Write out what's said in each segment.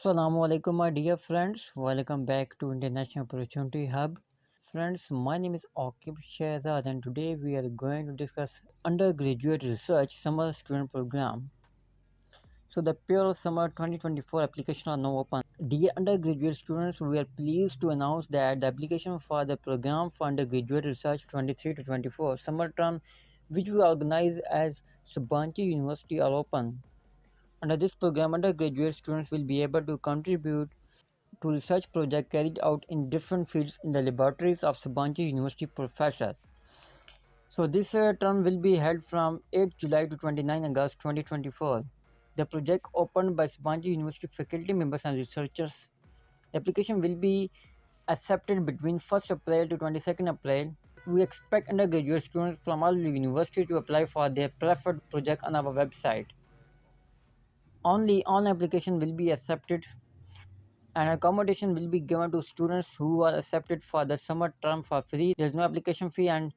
Assalamu alaikum, my dear friends. Welcome back to International Opportunity Hub. Friends, my name is Akib Shehzad, and today we are going to discuss Undergraduate Research Summer Student Program. So, the Pure Summer 2024 application are now open. Dear undergraduate students, we are pleased to announce that the application for the program for Undergraduate Research 23 to 24 summer term, which we organize as Sabanci University, are open. Under this program, undergraduate students will be able to contribute to research projects carried out in different fields in the laboratories of Sabancı University professors. So this term will be held from 8 July to 29 August 2024. The project opened by Sabancı University faculty members and researchers. The application will be accepted between 1st April to 22nd April. We expect undergraduate students from all universities to apply for their preferred project on our website. Only online application will be accepted and accommodation will be given to students who are accepted for the summer term for free. There is no application fee and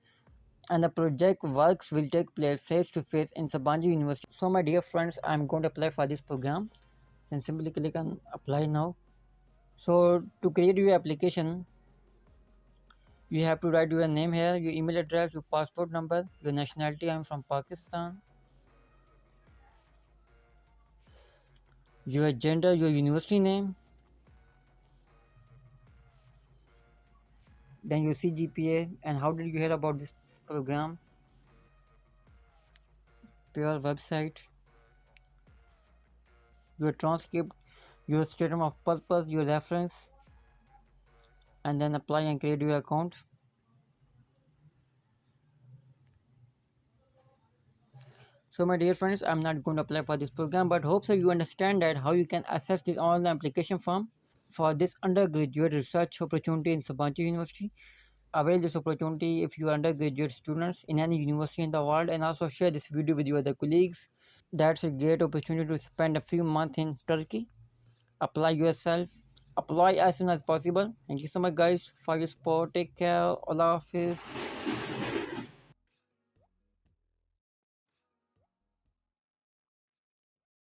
the project works will take place face to face in Sabancı University. So my dear friends, I am going to apply for this program. Then simply click on apply now. So to create your application, you have to write your name here, your email address, your passport number, your nationality. I am from Pakistan. Your gender, your university name, then your CGPA, and how did you hear about this program? Your website, your transcript, your statement of purpose, your reference, and then apply and create your account. So my dear friends, I'm not going to apply for this program, but hope so you understand that how you can access this online application form for this undergraduate research opportunity in Sabancı University. Avail this opportunity if you are undergraduate students in any university in the world, and also share this video with your other colleagues. That's a great opportunity to spend a few months in Turkey. Apply yourself. Apply as soon as possible. Thank you so much guys for your support. Take care. Allah Hafiz.